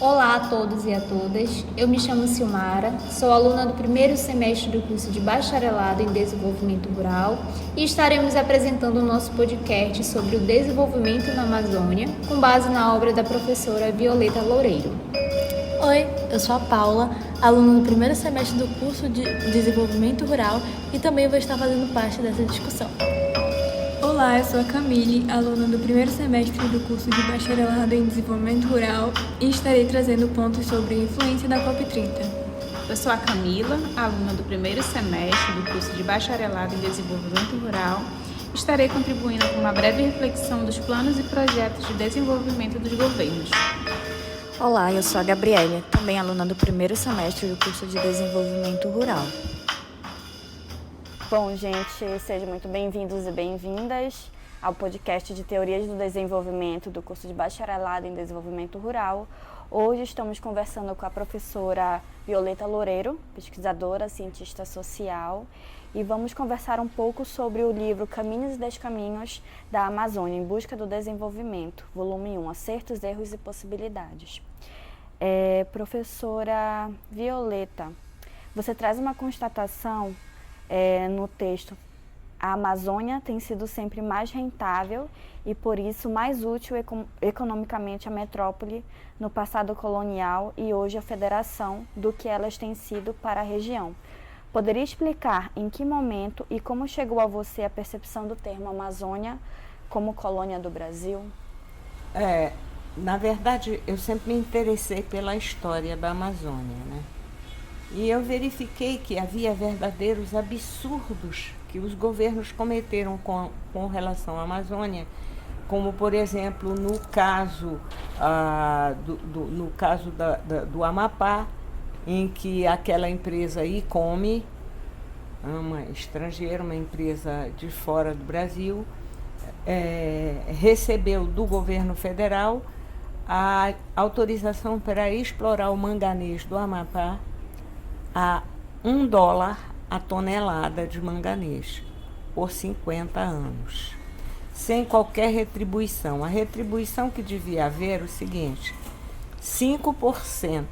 Olá a todos e a todas, eu me chamo Silmara, sou aluna do primeiro semestre do curso de Bacharelado em Desenvolvimento Rural e estaremos apresentando o nosso podcast sobre o desenvolvimento na Amazônia, com base na obra da professora Violeta Loureiro. Oi, eu sou a Paula, aluna do primeiro semestre do curso de Desenvolvimento Rural e também vou estar fazendo parte dessa discussão. Olá, eu sou a Camille, aluna do primeiro semestre do curso de Bacharelado em Desenvolvimento Rural e estarei trazendo pontos sobre a influência da COP30. Eu sou a Camila, aluna do primeiro semestre do curso de Bacharelado em Desenvolvimento Rural. Estarei contribuindo com uma breve reflexão dos planos e projetos de desenvolvimento dos governos. Olá, eu sou a Gabriela, também aluna do primeiro semestre do curso de Desenvolvimento Rural. Bom, gente, sejam muito bem-vindos e bem-vindas ao podcast de Teorias do Desenvolvimento do curso de Bacharelado em Desenvolvimento Rural. Hoje estamos conversando com a professora Violeta Loureiro, pesquisadora, cientista social, e vamos conversar um pouco sobre o livro Caminhos e Descaminhos da Amazônia em Busca do Desenvolvimento, volume 1, Acertos, Erros e Possibilidades. Professora Violeta, você traz uma constatação no texto: a Amazônia tem sido sempre mais rentável e, por isso, mais útil economicamente à metrópole no passado colonial e hoje à federação do que elas têm sido para a região. Poderia explicar em que momento e como chegou a você a percepção do termo Amazônia como colônia do Brasil? Na verdade, eu sempre me interessei pela história da Amazônia, né? E eu verifiquei que havia verdadeiros absurdos que os governos cometeram com relação à Amazônia, como, por exemplo, no caso do Amapá, em que aquela empresa Icome, uma estrangeira, uma empresa de fora do Brasil, recebeu do governo federal a autorização para explorar o manganês do Amapá a $1 a tonelada de manganês por 50 anos, sem qualquer retribuição. A retribuição que devia haver é o seguinte: 5%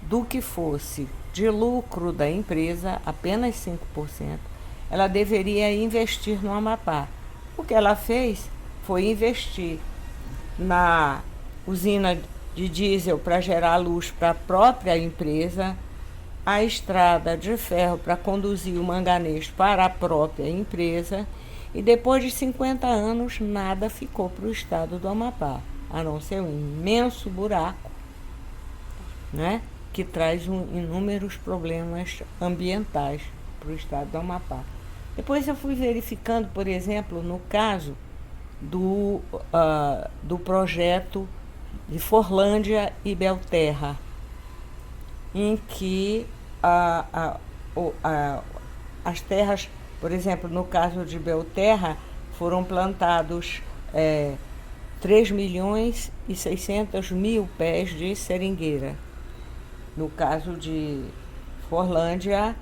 do que fosse de lucro da empresa, apenas 5%, ela deveria investir no Amapá. O que ela fez foi investir na usina de diesel para gerar luz para a própria empresa, a estrada de ferro para conduzir o manganês para a própria empresa, e depois de 50 anos nada ficou para o estado do Amapá, a não ser um imenso buraco, né, que traz inúmeros problemas ambientais para o estado do Amapá. Depois eu fui verificando, por exemplo, no caso do projeto de Forlândia e Belterra, em que as terras, por exemplo, no caso de Belterra, foram plantados 3.600.000 pés de seringueira. No caso de Forlândia,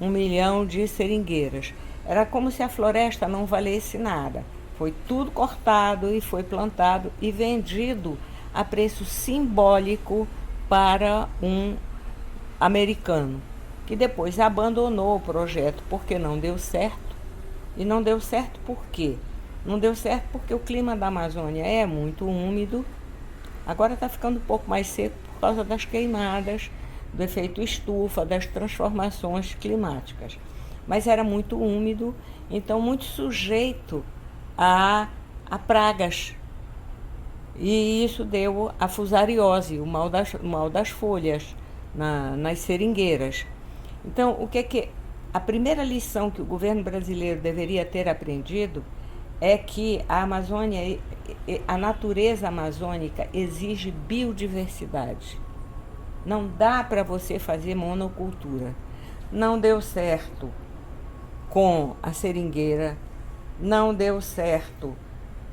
1 milhão de seringueiras. Era como se a floresta não valesse nada. Foi tudo cortado e foi plantado e vendido a preço simbólico para um americano, que depois abandonou o projeto porque não deu certo. E não deu certo por quê? Não deu certo porque o clima da Amazônia é muito úmido. Agora está ficando um pouco mais seco por causa das queimadas, do efeito estufa, das transformações climáticas. Mas era muito úmido, então muito sujeito a pragas. E isso deu a fusariose, o mal das folhas nas seringueiras. Então, a primeira lição que o governo brasileiro deveria ter aprendido é que a Amazônia, a natureza amazônica exige biodiversidade. Não dá para você fazer monocultura. Não deu certo com a seringueira, não deu certo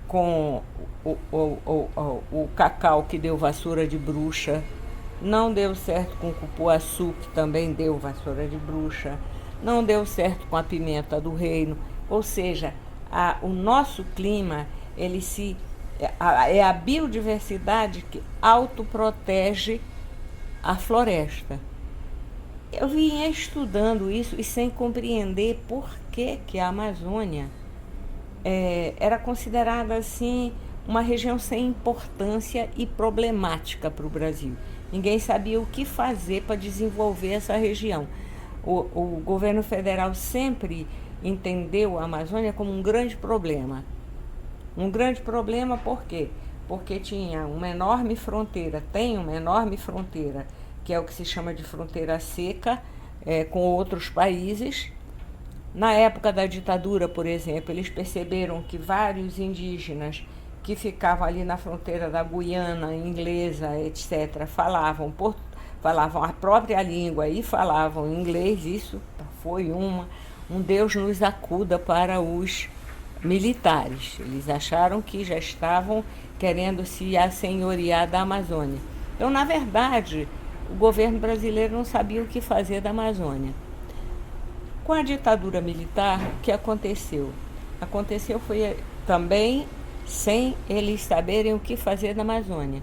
com o cacau, que deu vassoura de bruxa, não deu certo com o cupuaçu, que também deu vassoura de bruxa, não deu certo com a pimenta do reino. Ou seja, o nosso clima ele se É a biodiversidade que autoprotege a floresta. Eu vinha estudando isso e sem compreender por que a Amazônia era considerada assim uma região sem importância e problemática para o Brasil. Ninguém sabia o que fazer para desenvolver essa região. O governo federal sempre entendeu a Amazônia como um grande problema. Um grande problema por quê? Porque tinha uma enorme fronteira, tem uma enorme fronteira, que é o que se chama de fronteira seca, com outros países. Na época da ditadura, por exemplo, eles perceberam que vários indígenas que ficavam ali na fronteira da Guiana, inglesa, etc., falavam a própria língua e falavam inglês. Isso foi um Deus nos acuda para os militares. Eles acharam que já estavam querendo se assenhorear da Amazônia. Então, na verdade, o governo brasileiro não sabia o que fazer da Amazônia. Com a ditadura militar, o que aconteceu? Aconteceu foi também sem eles saberem o que fazer da Amazônia.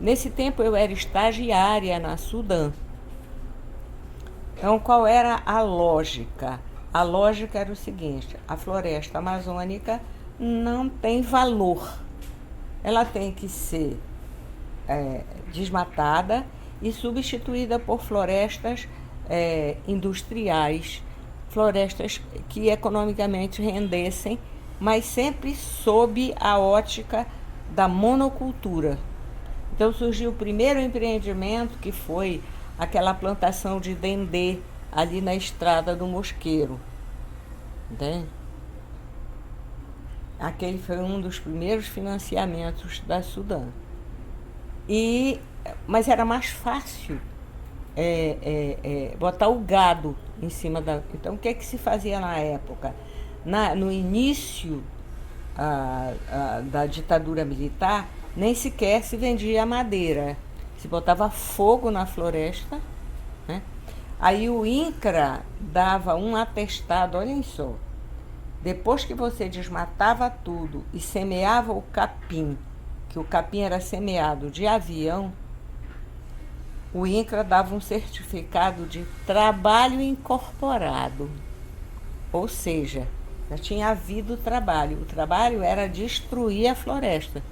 Nesse tempo eu era estagiária na Sudã. Então, qual era a lógica? A lógica era o seguinte: a floresta amazônica não tem valor. Ela tem que ser desmatada e substituída por florestas industriais, florestas que economicamente rendessem, mas sempre sob a ótica da monocultura. Então surgiu o primeiro empreendimento, que foi aquela plantação de dendê ali na Estrada do Mosqueiro. Entende? Aquele foi um dos primeiros financiamentos da Sudã. Mas era mais fácil botar o gado em cima da... Então, o que é que se fazia na época? No início da ditadura militar, nem sequer se vendia madeira. Se botava fogo na floresta, né? Aí o INCRA dava um atestado, olhem só. Depois que você desmatava tudo e semeava o capim, que o capim era semeado de avião, o INCRA dava um certificado de trabalho incorporado. Ou seja, já tinha havido trabalho. O trabalho era destruir a floresta,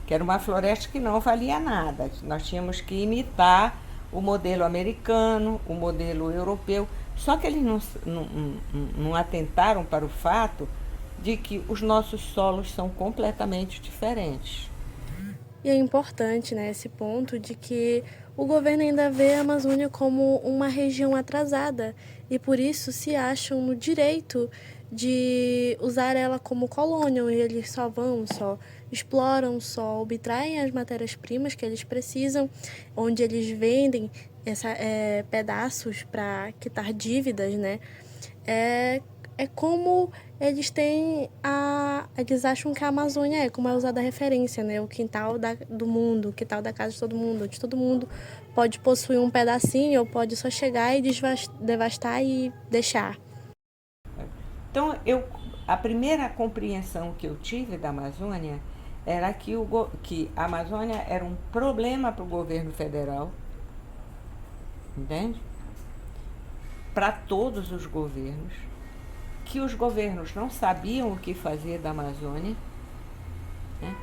que era uma floresta que não valia nada. Nós tínhamos que imitar o modelo americano, o modelo europeu. Só que eles não atentaram para o fato de que os nossos solos são completamente diferentes. E é importante, né, esse ponto de que o governo ainda vê a Amazônia como uma região atrasada e por isso se acham no direito de usar ela como colônia, onde eles só exploram, só obtraem as matérias-primas que eles precisam, onde eles vendem pedaços para quitar dívidas, né? É como eles eles acham que a Amazônia como é usada a referência, né? O quintal do mundo, o quintal da casa de todo mundo, onde todo mundo pode possuir um pedacinho ou pode só chegar e devastar e deixar. Então, a primeira compreensão que eu tive da Amazônia era que a Amazônia era um problema para o governo federal, entende? Para todos os governos, que os governos não sabiam o que fazer da Amazônia, né?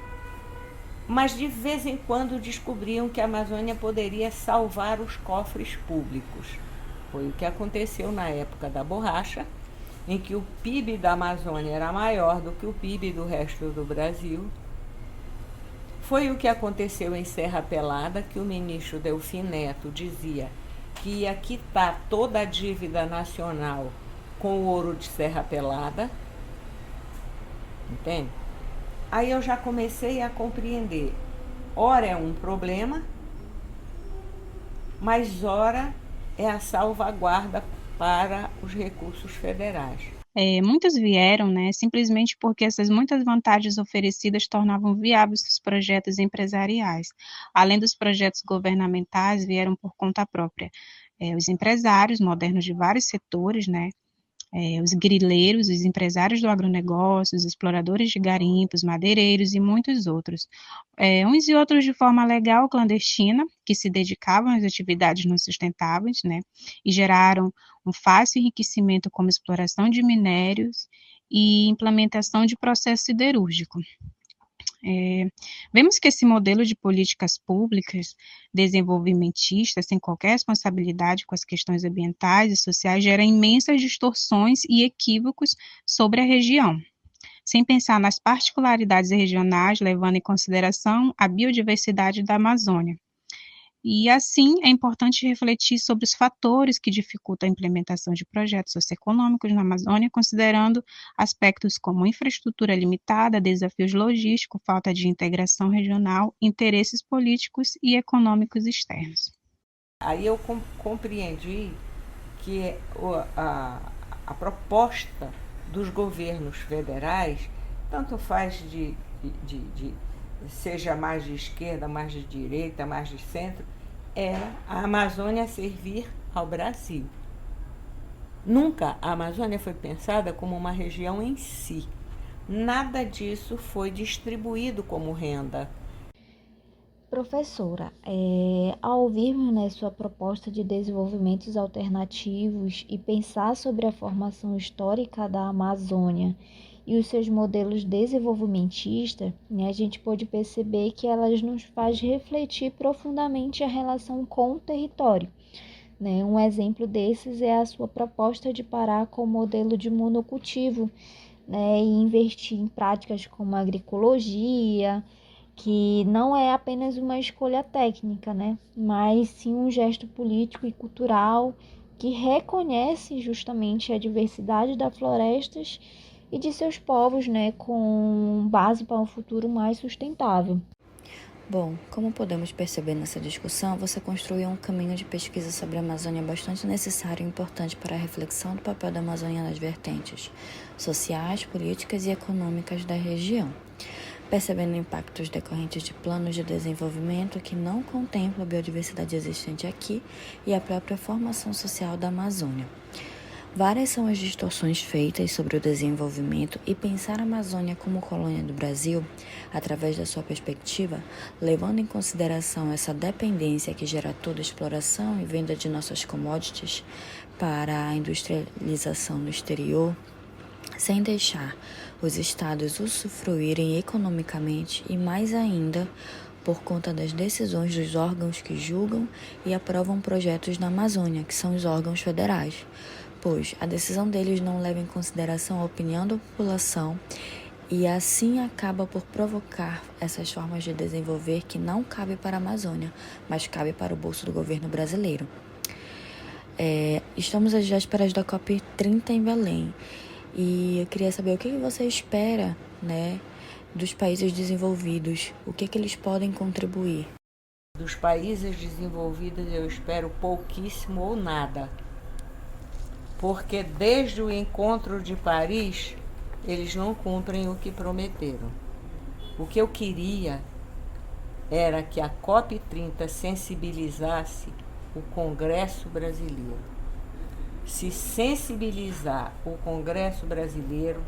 Mas de vez em quando descobriam que a Amazônia poderia salvar os cofres públicos. Foi o que aconteceu na época da borracha, em que o PIB da Amazônia era maior do que o PIB do resto do Brasil. Foi o que aconteceu em Serra Pelada, que o ministro Delfim Neto dizia que ia quitar toda a dívida nacional com o ouro de Serra Pelada. Entende? Aí eu já comecei a compreender. Ora é um problema, mas ora é a salvaguarda para os recursos federais. Muitos vieram, né, simplesmente porque essas muitas vantagens oferecidas tornavam viáveis os projetos empresariais. Além dos projetos governamentais, vieram por conta própria. Os empresários modernos de vários setores, né, os grileiros, os empresários do agronegócio, os exploradores de garimpos, madeireiros e muitos outros. Uns e outros de forma legal ou clandestina, que se dedicavam às atividades não sustentáveis, né, e geraram um fácil enriquecimento como exploração de minérios e implementação de processo siderúrgico. Vemos que esse modelo de políticas públicas desenvolvimentistas, sem qualquer responsabilidade com as questões ambientais e sociais, gera imensas distorções e equívocos sobre a região, sem pensar nas particularidades regionais, levando em consideração a biodiversidade da Amazônia. E, assim, é importante refletir sobre os fatores que dificultam a implementação de projetos socioeconômicos na Amazônia, considerando aspectos como infraestrutura limitada, desafios logísticos, falta de integração regional, interesses políticos e econômicos externos. Aí eu compreendi que a proposta dos governos federais, tanto faz seja mais de esquerda, mais de direita, mais de centro, era a Amazônia servir ao Brasil. Nunca a Amazônia foi pensada como uma região em si. Nada disso foi distribuído como renda. Professora, ao ouvirmos sua proposta de desenvolvimentos alternativos e pensar sobre a formação histórica da Amazônia e os seus modelos desenvolvimentistas, a gente pode perceber que elas nos faz refletir profundamente a relação com o território. Um exemplo desses é a sua proposta de parar com o modelo de monocultivo, e investir em práticas como a agroecologia, que não é apenas uma escolha técnica, mas sim um gesto político e cultural que reconhece justamente a diversidade das florestas e de seus povos, com base para um futuro mais sustentável. Bom, como podemos perceber nessa discussão, você construiu um caminho de pesquisa sobre a Amazônia bastante necessário e importante para a reflexão do papel da Amazônia nas vertentes sociais, políticas e econômicas da região, percebendo impactos decorrentes de planos de desenvolvimento que não contemplam a biodiversidade existente aqui e a própria formação social da Amazônia. Várias são as distorções feitas sobre o desenvolvimento e pensar a Amazônia como colônia do Brasil, através da sua perspectiva, levando em consideração essa dependência que gera toda a exploração e venda de nossas commodities para a industrialização no exterior, sem deixar os estados usufruírem economicamente e, mais ainda, por conta das decisões dos órgãos que julgam e aprovam projetos na Amazônia, que são os órgãos federais, pois a decisão deles não leva em consideração a opinião da população e assim acaba por provocar essas formas de desenvolver que não cabe para a Amazônia, mas cabe para o bolso do governo brasileiro. Estamos às vésperas da COP30 em Belém e eu queria saber o que você espera, dos países desenvolvidos, o que eles podem contribuir. Dos países desenvolvidos eu espero pouquíssimo ou nada. Porque desde o encontro de Paris, eles não cumprem o que prometeram. O que eu queria era que a COP30 sensibilizasse o Congresso brasileiro. Se sensibilizar o Congresso brasileiro,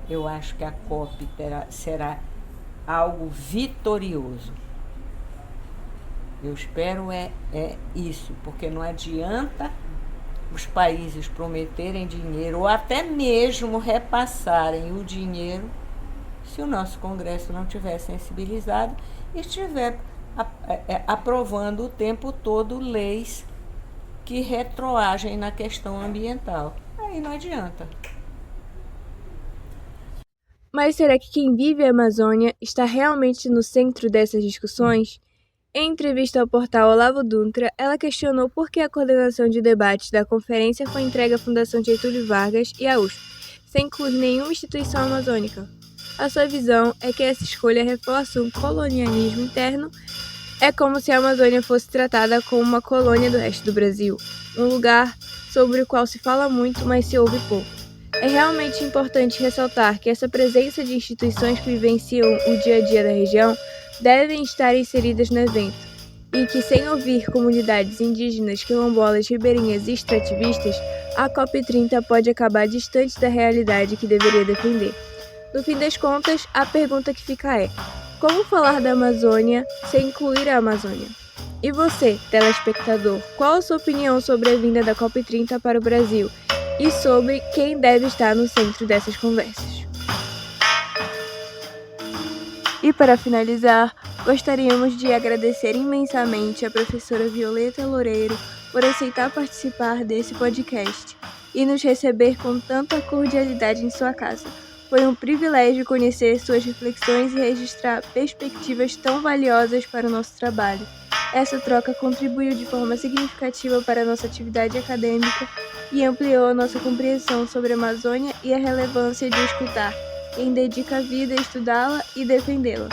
eu acho que a COP será algo vitorioso. Eu espero isso, porque não adianta os países prometerem dinheiro ou até mesmo repassarem o dinheiro se o nosso Congresso não estiver sensibilizado e estiver aprovando o tempo todo leis que retroagem na questão ambiental. Aí não adianta. Mas será que quem vive a Amazônia está realmente no centro dessas discussões? Em entrevista ao portal Olavo Dutra, ela questionou por que a coordenação de debates da conferência foi entregue à Fundação Getúlio Vargas e à USP, sem incluir nenhuma instituição amazônica. A sua visão é que essa escolha reforça um colonialismo interno. É como se a Amazônia fosse tratada como uma colônia do resto do Brasil, um lugar sobre o qual se fala muito, mas se ouve pouco. É realmente importante ressaltar que essa presença de instituições que vivenciam o dia a dia da região devem estar inseridas no evento. e que, sem ouvir comunidades indígenas, quilombolas, ribeirinhas e extrativistas, a COP30 pode acabar distante da realidade que deveria defender. No fim das contas, a pergunta que fica é: como falar da Amazônia sem incluir a Amazônia? E você, telespectador, qual a sua opinião sobre a vinda da COP30 para o Brasil e sobre quem deve estar no centro dessas conversas? E para finalizar, gostaríamos de agradecer imensamente a professora Violeta Loureiro por aceitar participar desse podcast e nos receber com tanta cordialidade em sua casa. Foi um privilégio conhecer suas reflexões e registrar perspectivas tão valiosas para o nosso trabalho. Essa troca contribuiu de forma significativa para a nossa atividade acadêmica e ampliou a nossa compreensão sobre a Amazônia e a relevância de escutar quem dedica a vida a estudá-la e defendê-la.